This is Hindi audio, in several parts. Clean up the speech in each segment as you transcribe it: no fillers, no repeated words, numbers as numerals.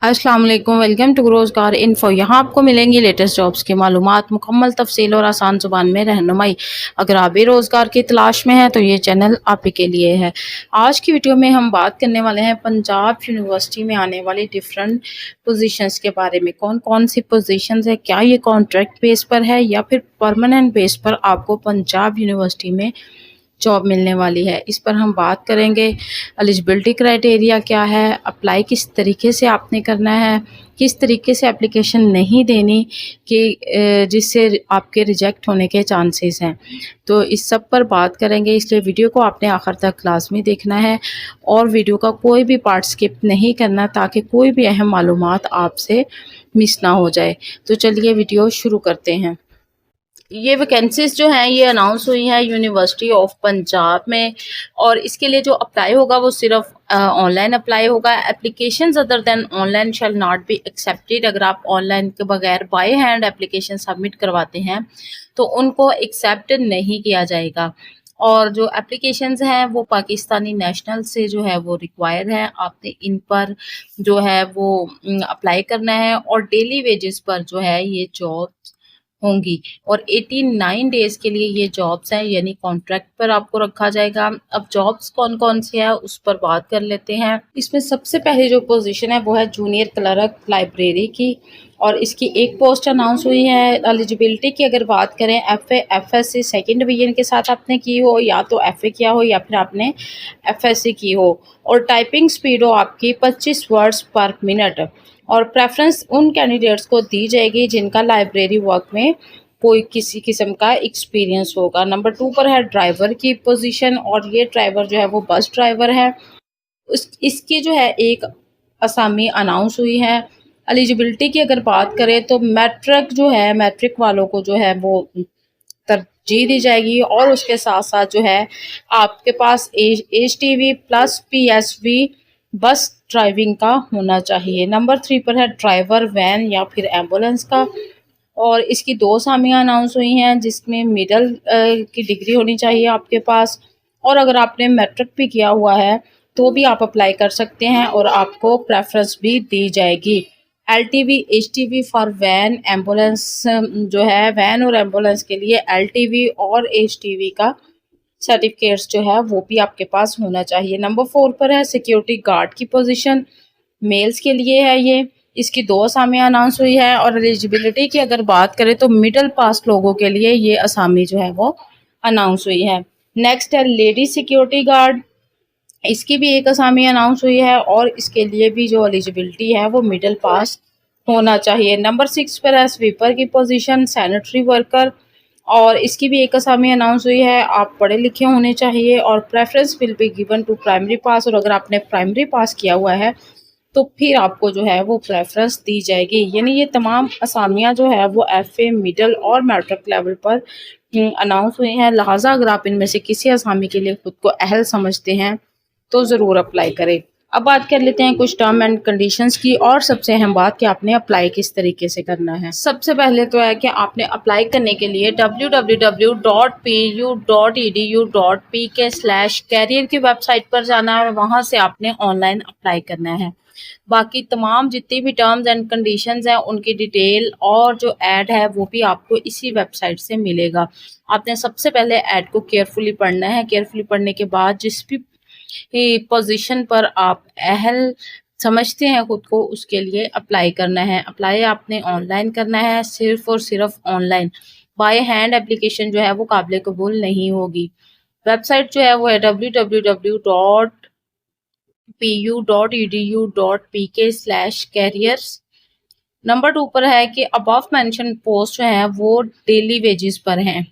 अस्सलाम वालेकुम, वेलकम टू रोज़गार इन्फो। यहाँ आपको मिलेंगी लेटेस्ट जॉब्स की मालूमात, मुकम्मल तफसील और आसान ज़ुबान में रहनुमाई। अगर आप भी रोज़गार की तलाश में हैं तो ये चैनल आप ही के लिए है। आज की वीडियो में हम बात करने वाले हैं पंजाब यूनिवर्सिटी में आने वाली डिफरेंट पोजीशंस के बारे में। कौन कौन सी पोजीशंस है, क्या ये कॉन्ट्रैक्ट बेस पर है या फिर परमानेंट बेस पर आपको पंजाब यूनिवर्सिटी में जॉब मिलने वाली है, इस पर हम बात करेंगे। एलिजिबिलिटी क्राइटेरिया क्या है, अप्लाई किस तरीके से आपने करना है, किस तरीके से एप्लीकेशन नहीं देनी कि जिससे आपके रिजेक्ट होने के चांसेस हैं। तो इस सब पर बात करेंगे, इसलिए वीडियो को आपने आखिर तक लाजमी देखना है और वीडियो का कोई भी पार्ट स्किप नहीं करना ताकि कोई भी अहम मालूमात आपसे मिस ना हो जाए। तो चलिए वीडियो शुरू करते हैं। ये वैकेंसीज जो हैं ये अनाउंस हुई हैं यूनिवर्सिटी ऑफ पंजाब में, और इसके लिए जो अप्लाई होगा वो सिर्फ ऑनलाइन अप्लाई होगा। Applications other than online shall not be accepted. अगर आप ऑनलाइन के बगैर बाय हैंड एप्लीकेशन सबमिट करवाते हैं तो उनको एक्सेप्ट नहीं किया जाएगा। और जो एप्लीकेशंस हैं वो पाकिस्तानी नेशनल से जो है वो रिक्वायर है। आपने इन पर जो है वो अप्लाई करना है और डेली वेजेस पर जो है ये जॉब होंगी, और 89 डेज के लिए ये जॉब्स हैं, यानी कॉन्ट्रैक्ट पर आपको रखा जाएगा। अब जॉब्स कौन कौन सी है उस पर बात कर लेते हैं। इसमें सबसे पहले जो पोजीशन है वो है जूनियर क्लर्क लाइब्रेरी की, और इसकी एक पोस्ट अनाउंस हुई है। एलिजिबिलिटी की अगर बात करें, एफएससी सेकंड डिवीजन के साथ आपने की हो, या तो एफए किया हो या फिर आपने एफएससी की हो, और टाइपिंग स्पीड हो आपकी 25 वर्ड्स पर मिनट। और प्रेफरेंस उन कैंडिडेट्स को दी जाएगी जिनका लाइब्रेरी वर्क में कोई किसी किस्म का एक्सपीरियंस होगा। नंबर 2 पर है ड्राइवर की पोजीशन, और ये ड्राइवर जो है वो बस ड्राइवर है। इसकी जो है एक असामी अनाउंस हुई है। एलिजिबिलिटी की अगर बात करें तो मैट्रिक जो है, मैट्रिक वालों को जो है वो तरजीह दी जाएगी, और उसके साथ साथ जो है आपके पास HTV प्लस PSV बस ड्राइविंग का होना चाहिए। नंबर 3 पर है ड्राइवर वैन या फिर एम्बुलेंस का, और इसकी 2 असामियाँ अनाउंस हुई हैं जिसमें मिडल की डिग्री होनी चाहिए आपके पास, और अगर आपने मैट्रिक भी किया हुआ है तो भी आप अप्लाई कर सकते हैं और आपको प्रेफरेंस भी दी जाएगी। LTV HTV for van ambulance जो है, वैन और एम्बुलेंस के लिए LTV और HTV का सर्टिफिकेट्स जो है वो भी आपके पास होना चाहिए। नंबर 4 पर है सिक्योरिटी गार्ड की पोजीशन, मेल्स के लिए है ये। इसकी 2 असामियाँ अनाउंस हुई है, और एलिजिबिलिटी की अगर बात करें तो मिडिल पास लोगों के लिए ये असामी जो है वो अनाउंस हुई है। नेक्स्ट है लेडी सिक्योरिटी गार्ड, इसकी भी एक असामी अनाउंस हुई है, और इसके लिए भी जो एलिजिबिलिटी है वो मिडिल पास होना चाहिए। नंबर 6 पर है स्वीपर की पोजीशन, सैनिटरी वर्कर, और इसकी भी एक असामी अनाउंस हुई है। आप पढ़े लिखे होने चाहिए, और preference will be given to primary pass, और अगर आपने प्राइमरी पास किया हुआ है तो फिर आपको जो है वो प्रेफरेंस दी जाएगी। यानी ये तमाम असामियाँ जो है वो एफए, मिडल और मैट्रिक लेवल पर अनाउंस हुई हैं। लिहाजा अगर आप इनमें से किसी असामी के लिए खुद को अहल समझते हैं तो ज़रूर अप्लाई करें। अब बात कर लेते हैं कुछ टर्म एंड कंडीशंस की, और सबसे अहम बात कि आपने अप्लाई किस तरीके से करना है। सबसे पहले तो है कि आपने अप्लाई करने के लिए www.pu.edu.pk/career की वेबसाइट पर जाना है, और वहां से आपने ऑनलाइन अप्लाई करना है। बाकी तमाम जितनी भी टर्म्स एंड कंडीशंस हैं उनकी डिटेल और जो ऐड है वो भी आपको इसी वेबसाइट से मिलेगा। आपने सबसे पहले ऐड को केयरफुली पढ़ना है। केयरफुली पढ़ने के बाद जिस भी पोजीशन पर आप अहल समझते हैं खुद को, उसके लिए अप्लाई करना है। अप्लाई आपने ऑनलाइन करना है, सिर्फ और सिर्फ ऑनलाइन। बाय हैंड एप्लीकेशन जो है वो काबिल कबूल नहीं होगी। वेबसाइट जो है वो है www.pu.edu.pk/careers। नंबर 2 पर है कि अबव मेंशन पोस्ट जो है वो डेली वेजेस पर हैं।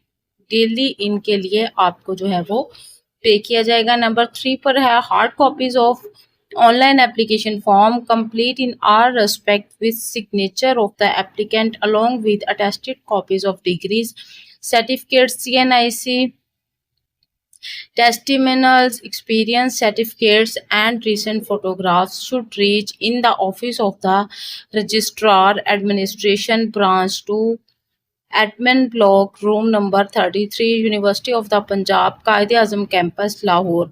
डेली इनके लिए आपको जो है वो पे किया जाएगा। नंबर 3 पर है hard copies of online application form complete in are respect with signature of the applicant along with attested copies of degrees, certificate, CNIC, testimonials, experience certificates and recent photographs should reach in the office of the registrar, administration branch to admin block, room number 33, University of the Punjab, Qaid-e-Azam campus, Lahore।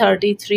33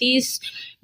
30